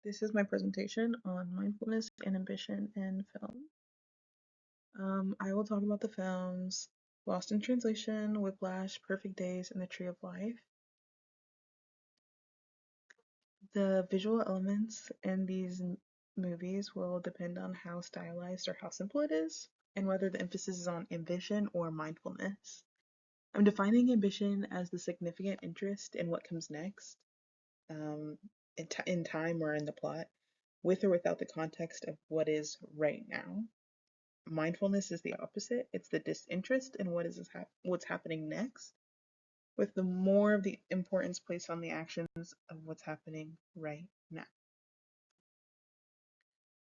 This is my presentation on mindfulness and ambition in film. I will talk about the films Lost in Translation, Whiplash, Perfect Days, and The Tree of Life. The visual elements in these movies will depend on how stylized or how simple it is, and whether the emphasis is on ambition or mindfulness. I'm defining ambition as the significant interest in what comes next, um, in time or in the plot, with or without the context of what is right now. Mindfulness is the opposite. It's the disinterest in what's happening next, with the more of the importance placed on the actions of what's happening right now.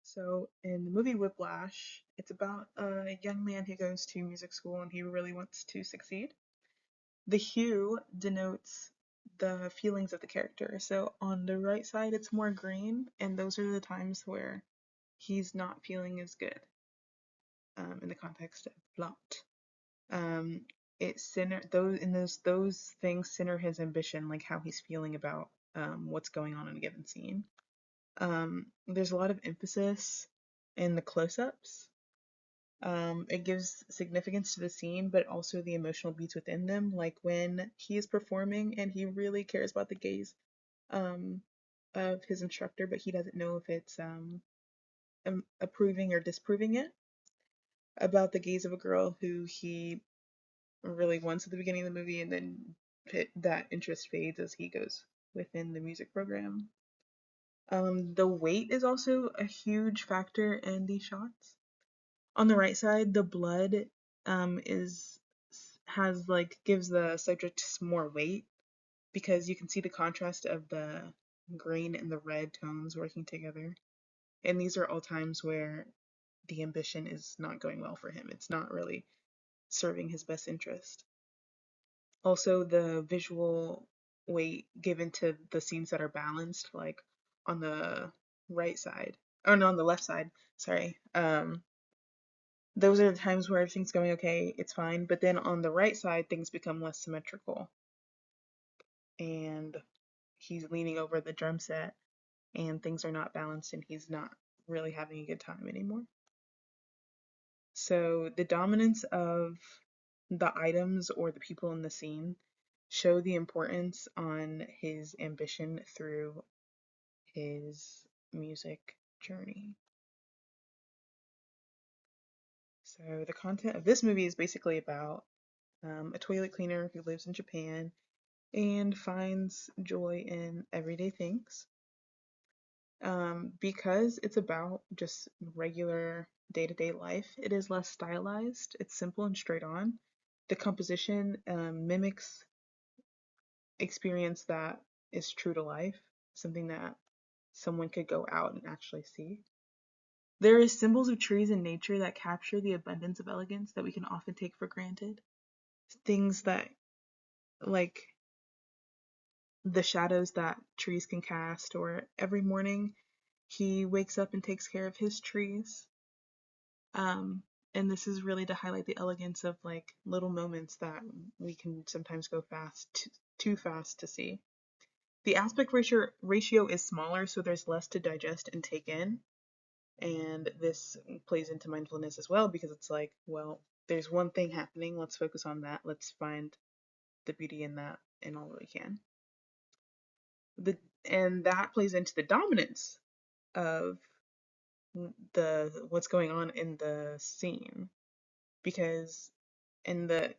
So in the movie Whiplash, it's about a young man who goes to music school and he really wants to succeed. The hue denotes the feelings of the character. So on the right side, it's more green, and those are the times where he's not feeling as good in the context of plot. um it center those things center his ambition, like how he's feeling about what's going on in a given scene. There's a lot of emphasis in the close-ups. It gives significance to the scene, but also the emotional beats within them, like when he is performing and he really cares about the gaze um of his instructor, but he doesn't know if it's approving or disproving it, about the gaze of a girl who he really wants at the beginning of the movie, and then that interest fades as he goes within the music program. The weight is also a huge factor in these shots. On the right side, the blood is has like gives the subject more weight because you can see the contrast of the green and the red tones working together. And these are all times where the ambition is not going well for him. It's not really serving his best interest. Also, the visual weight given to the scenes that are balanced, like on the right side, or no, on the left side, sorry. Those are the times where everything's going okay, it's fine, but then on the right side, things become less symmetrical, and he's leaning over the drum set, and things are not balanced, and he's not really having a good time anymore. So the dominance of the items or the people in the scene show the importance on his ambition through his music journey. So the content of this movie is basically about a toilet cleaner who lives in Japan and finds joy in everyday things. Because it's about just regular day-to-day life, it is less stylized, it's simple and straight on. The composition mimics experience that is true to life, something that someone could go out and actually see. There is symbols of trees in nature that capture the abundance of elegance that we can often take for granted. Things that, like the shadows that trees can cast, or every morning he wakes up and takes care of his trees. Um, and this is really to highlight the elegance of like little moments that we can sometimes go too fast to see. The aspect ratio is smaller, so there's less to digest and take in. And this plays into mindfulness as well, because it's like, well, there's one thing happening, let's focus on that. Let's find the beauty in that in all that we can. And that plays into the dominance of the what's going on in the scene, because in the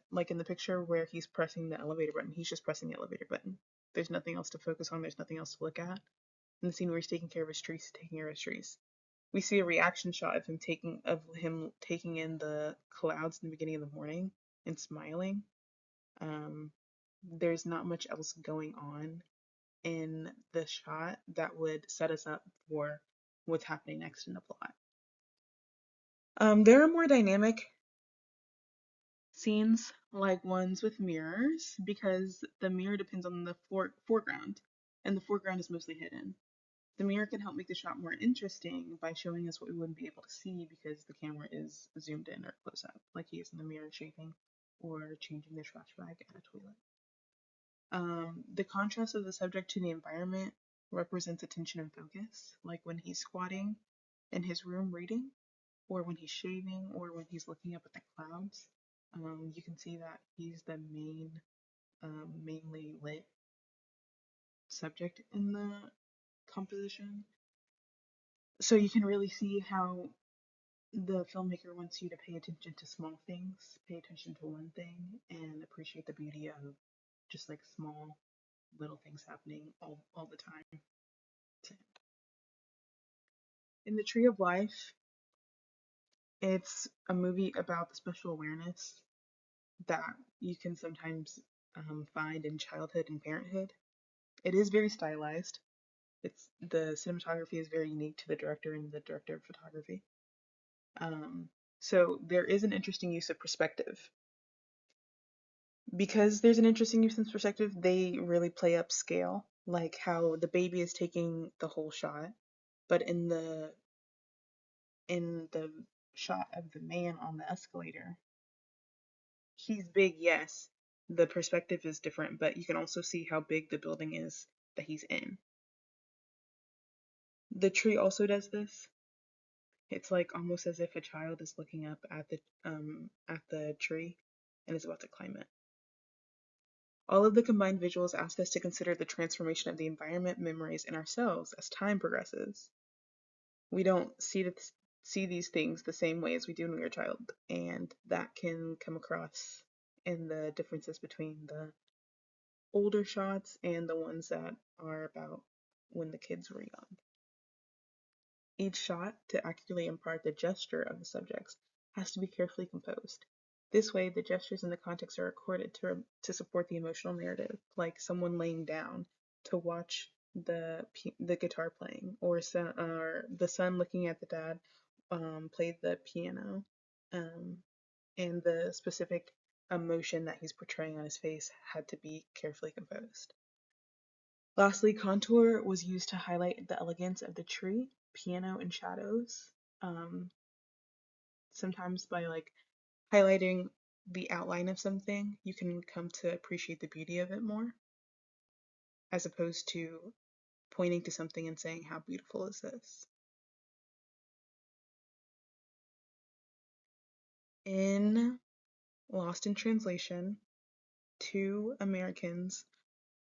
picture where he's pressing the elevator button, he's just pressing the elevator button. There's nothing else to focus on, there's nothing else to look at. In the scene where he's taking care of his trees, taking care of his trees, we see a reaction shot of him taking in the clouds in the beginning of the morning and smiling. There's not much else going on in the shot that would set us up for what's happening next in the plot. There are more dynamic scenes, like ones with mirrors, because the mirror depends on the foreground, and the foreground is mostly hidden. The mirror can help make the shot more interesting by showing us what we wouldn't be able to see because the camera is zoomed in or close up, like he is in the mirror shaving or changing the trash bag at a toilet. The contrast of the subject to the environment represents attention and focus, like when he's squatting in his room reading, or when he's shaving, or when he's looking up at the clouds. You can see that he's the mainly lit subject in the composition. So you can really see how the filmmaker wants you to pay attention to small things, pay attention to one thing, and appreciate the beauty of just like small little things happening all the time. In The Tree of Life, it's a movie about the special awareness that you can sometimes find in childhood and parenthood. It is very stylized. The cinematography is very unique to the director and the director of photography. So there is an interesting use of perspective. Because there's an interesting use of perspective, they really play up scale, like how the baby is taking the whole shot, but in the shot of the man on the escalator, he's big, yes. The perspective is different, but you can also see how big the building is that he's in. The tree also does this. It's like almost as if a child is looking up at the tree and is about to climb it. All of the combined visuals ask us to consider the transformation of the environment, memories, and ourselves as time progresses. We don't see these things the same way as we do when we were a child, and that can come across in the differences between the older shots and the ones that are about when the kids were young. Each shot, to accurately impart the gesture of the subjects, has to be carefully composed. This way, the gestures and the context are recorded to support the emotional narrative, like someone laying down to watch the guitar playing, or the son looking at the dad play the piano, and the specific emotion that he's portraying on his face had to be carefully composed. Lastly, contour was used to highlight the elegance of the tree, piano, and shadows. Sometimes by like highlighting the outline of something, you can come to appreciate the beauty of it more, as opposed to pointing to something and saying, how beautiful is this? In Lost in Translation, two Americans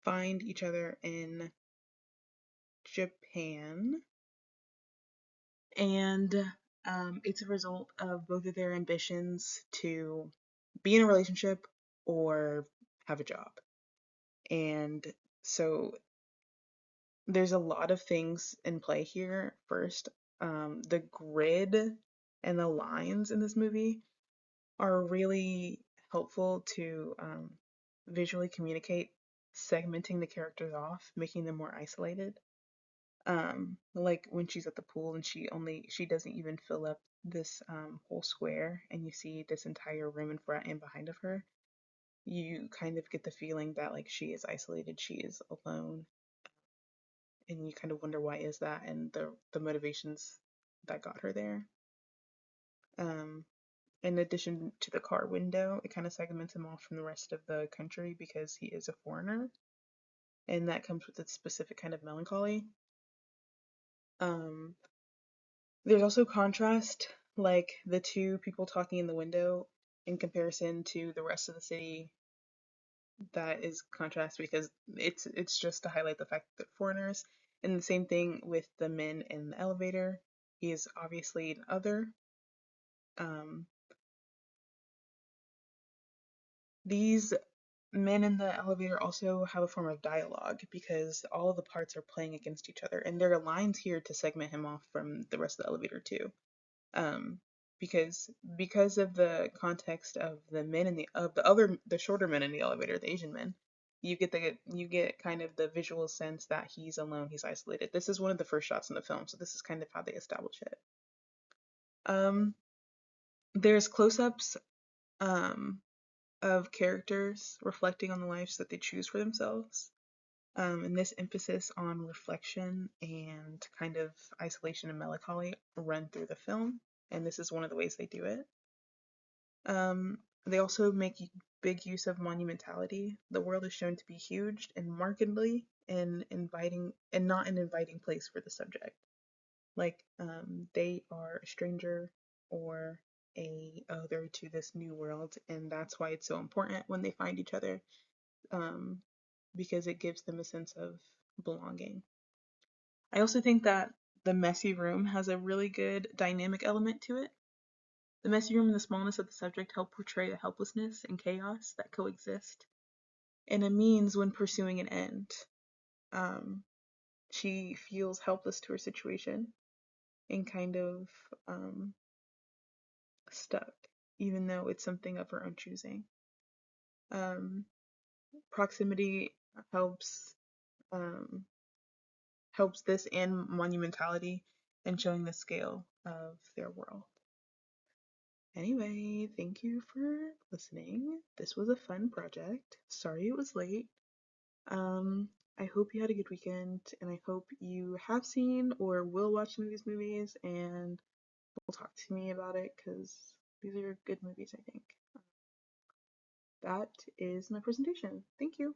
find each other in Japan, and it's a result of both of their ambitions to be in a relationship or have a job. And so there's a lot of things in play here. First, the grid and the lines in this movie are really helpful to visually communicate, segmenting the characters off, making them more isolated. Like when she's at the pool and she doesn't even fill up this whole square, and you see this entire room in front and behind of her, you kind of get the feeling that like she is isolated, she is alone, and you kind of wonder why is that and the motivations that got her there. Um, in addition to the car window, it kind of segments him off from the rest of the country because he is a foreigner, and that comes with a specific kind of melancholy. Um, there's also contrast, like the two people talking in the window in comparison to the rest of the city. That is contrast because it's just to highlight the fact that foreigners. And the same thing with the men in the elevator. He is obviously an other. Um, these men in the elevator also have a form of dialogue because all of the parts are playing against each other, and there are lines here to segment him off from the rest of the elevator too. Um, because of the context of the men in the shorter men in the elevator, the Asian men, you get kind of the visual sense that he's alone, he's isolated. This is one of the first shots in the film, so this is kind of how they establish it. There's close-ups of characters reflecting on the lives that they choose for themselves. And this emphasis on reflection and kind of isolation and melancholy run through the film, and this is one of the ways they do it. They also make big use of monumentality. The world is shown to be huge and markedly and not an inviting place for the subject. Like they are a stranger or a other to this new world, and that's why it's so important when they find each other, um, because it gives them a sense of belonging. I also think that the messy room has a really good dynamic element to it. The messy room and the smallness of the subject help portray the helplessness and chaos that coexist and a means when pursuing an end. Um, she feels helpless to her situation and kind of stuck, even though it's something of her own choosing. Um, Proximity helps um, helps this and monumentality in showing the scale of their world. Anyway, thank you for listening. This was a fun project. Sorry it was late. Um, I hope you had a good weekend, and I hope you have seen or will watch some of these movies and will talk to me about it because these are good movies, I think. That is my presentation. Thank you.